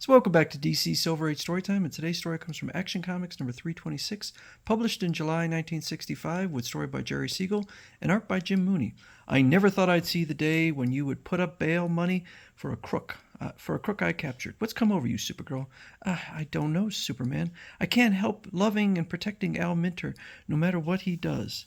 So welcome back to DC Silver Age Storytime, and today's story comes from Action Comics number 326, published in July 1965, with story by Jerry Siegel and art by Jim Mooney. I never thought I'd see the day when you would put up bail money for a crook. I captured. What's come over you, Supergirl? I don't know, Superman. I can't help loving and protecting Al Minter, no matter what he does.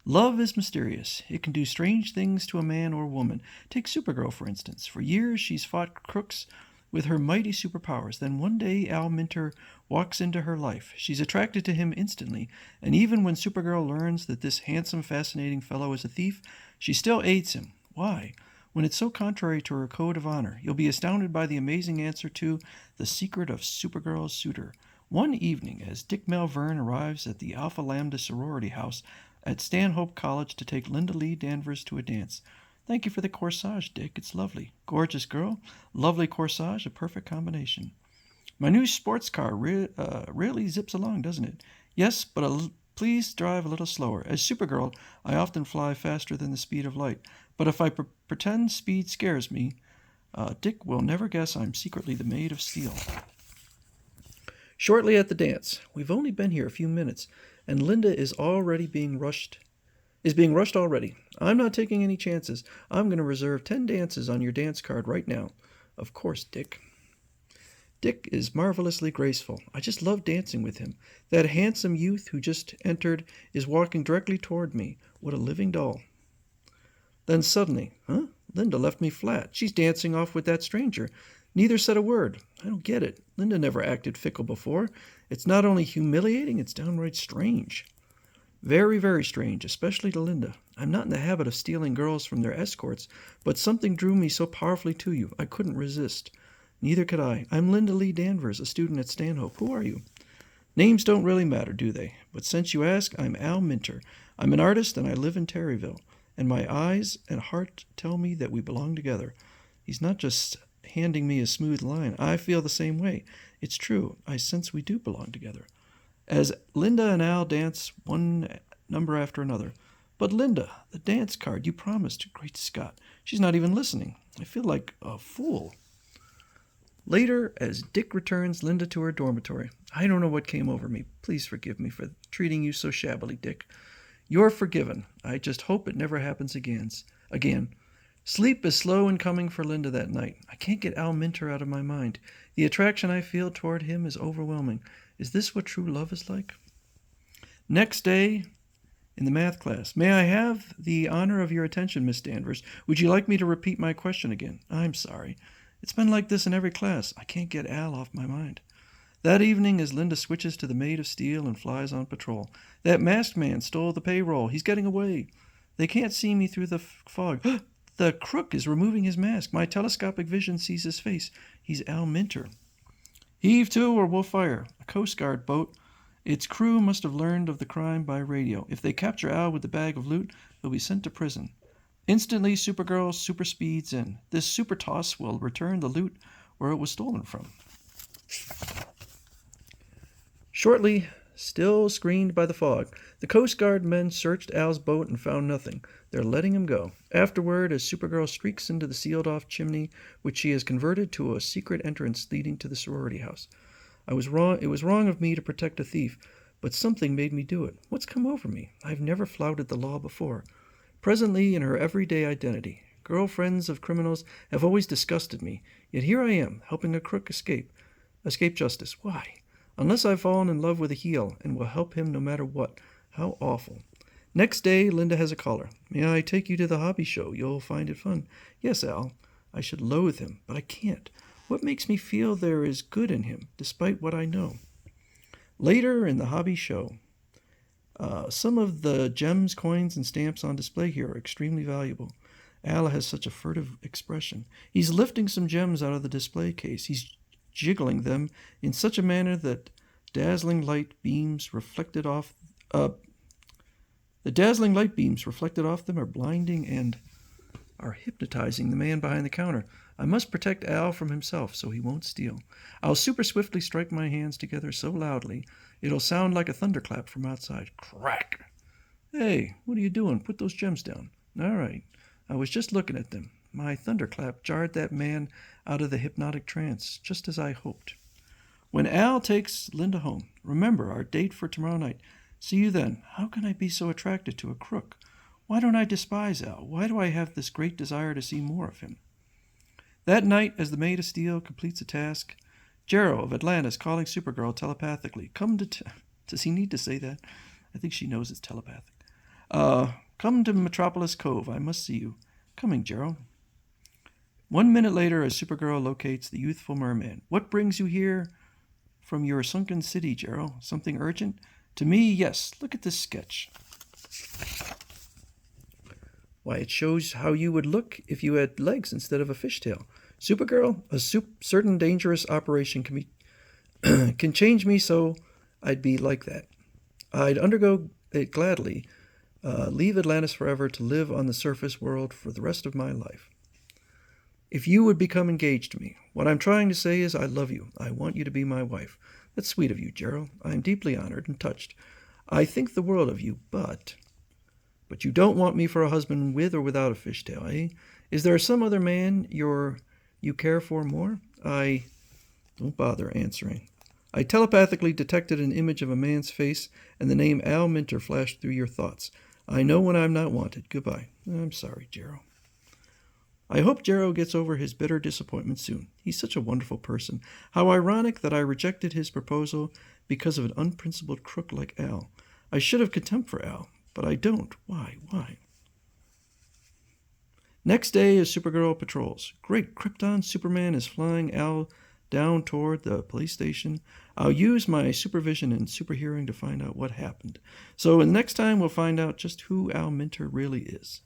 Love is mysterious. It can do strange things to a man or woman. Take Supergirl, for instance. For years, she's fought crooks with her mighty superpowers. Then one day, Al Minter walks into her life. She's attracted to him instantly, and even when Supergirl learns that this handsome, fascinating fellow is a thief, she still aids him. Why? When it's so contrary to her code of honor. You'll be astounded by the amazing answer to The Secret of Supergirl's Suitor. One evening, as Dick Malvern arrives at the Alpha Lambda sorority house at Stanhope College to take Linda Lee Danvers to a dance. Thank you for the corsage, Dick. It's lovely. Gorgeous girl. Lovely corsage. A perfect combination. My new sports car really zips along, doesn't it? Yes, but please drive a little slower. As Supergirl, I often fly faster than the speed of light. But if I pretend speed scares me, Dick will never guess I'm secretly the Maid of Steel. Shortly at the dance. We've only been here a few minutes, and Linda is being rushed already. I'm not taking any chances. I'm going to reserve 10 dances on your dance card right now. Of course, Dick. Dick is marvelously graceful. I just love dancing with him. That handsome youth who just entered is walking directly toward me. What a living doll. Then suddenly, Linda left me flat. She's dancing off with that stranger. Neither said a word. I don't get it. Linda never acted fickle before. It's not only humiliating, it's downright strange. Very, very strange, especially to Linda. I'm not in the habit of stealing girls from their escorts, but something drew me so powerfully to you, I couldn't resist. Neither could I. I'm Linda Lee Danvers, a student at Stanhope. Who are you? Names don't really matter, do they? But since you ask, I'm Al Minter. I'm an artist, and I live in Terryville. And my eyes and heart tell me that we belong together. He's not just handing me a smooth line. I feel the same way. It's true. I sense we do belong together. As Linda and Al dance one number after another. But Linda, the dance card, you promised. Great Scott. She's not even listening. I feel like a fool. Later, as Dick returns Linda to her dormitory. I don't know what came over me. Please forgive me for treating you so shabbily, Dick. You're forgiven. I just hope it never happens again. Sleep is slow in coming for Linda that night. I can't get Al Minter out of my mind. The attraction I feel toward him is overwhelming. Is this what true love is like? Next day, in the math class. May I have the honor of your attention, Miss Danvers? Would you like me to repeat my question again? I'm sorry. It's been like this in every class. I can't get Al off my mind. That evening, as Linda switches to the Maid of Steel and flies on patrol. That masked man stole the payroll. He's getting away. They can't see me through the fog. The crook is removing his mask. My telescopic vision sees his face. He's Al Minter. Heave to or we'll fire. A Coast Guard boat. Its crew must have learned of the crime by radio. If they capture Al with the bag of loot, he'll be sent to prison. Instantly, Supergirl super speeds in. This super toss will return the loot where it was stolen from. Shortly, still screened by the fog, the Coast Guard men searched Al's boat and found nothing. They're letting him go. Afterward, as Supergirl streaks into the sealed-off chimney, which she has converted to a secret entrance leading to the sorority house. It was wrong of me to protect a thief, but something made me do it. What's come over me? I've never flouted the law before. Presently, in her everyday identity, girlfriends of criminals have always disgusted me, yet here I am, helping a crook escape justice. Why? Unless I've fallen in love with a heel and will help him no matter what. How awful. Next day, Linda has a caller. May I take you to the hobby show? You'll find it fun. Yes, Al. I should loathe him, but I can't. What makes me feel there is good in him, despite what I know? Later in the hobby show, some of the gems, coins, and stamps on display here are extremely valuable. Al has such a furtive expression. He's lifting some gems out of the display case. He's jiggling them in such a manner that dazzling light beams reflected off them are blinding and are hypnotizing the man behind the counter. I must protect Al from himself so he won't steal. I'll super swiftly strike my hands together so loudly it'll sound like a thunderclap from outside. Crack! Hey, what are you doing? Put those gems down. All right. I was just looking at them. My thunderclap jarred that man out of the hypnotic trance, just as I hoped. When Al takes Linda home, remember our date for tomorrow night. See you then. How can I be so attracted to a crook? Why don't I despise Al? Why do I have this great desire to see more of him? That night, as the Maid of Steel completes a task, Jero of Atlantis calling Supergirl telepathically. Does he need to say that? I think she knows it's telepathic. Come to Metropolis Cove. I must see you. Coming, Jero. 1 minute later, as Supergirl locates the youthful merman. What brings you here from your sunken city, Jero? Something urgent? To me, yes. Look at this sketch. Why, it shows how you would look if you had legs instead of a fishtail. Supergirl, a certain dangerous operation can change me so I'd be like that. I'd undergo it gladly, leave Atlantis forever to live on the surface world for the rest of my life. If you would become engaged to me, what I'm trying to say is I love you. I want you to be my wife. That's sweet of you, Jero. I am deeply honored and touched. I think the world of you, but you don't want me for a husband with or without a fishtail, eh? Is there some other man you care for more? Don't bother answering. I telepathically detected an image of a man's face, and the name Al Minter flashed through your thoughts. I know when I'm not wanted. Goodbye. I'm sorry, Jero. I hope Jero gets over his bitter disappointment soon. He's such a wonderful person. How ironic that I rejected his proposal because of an unprincipled crook like Al. I should have contempt for Al, but I don't. Why? Next day as Supergirl patrols. Great, Krypton Superman is flying Al down toward the police station. I'll use my supervision and superhearing to find out what happened. So in the next time, we'll find out just who Al Minter really is.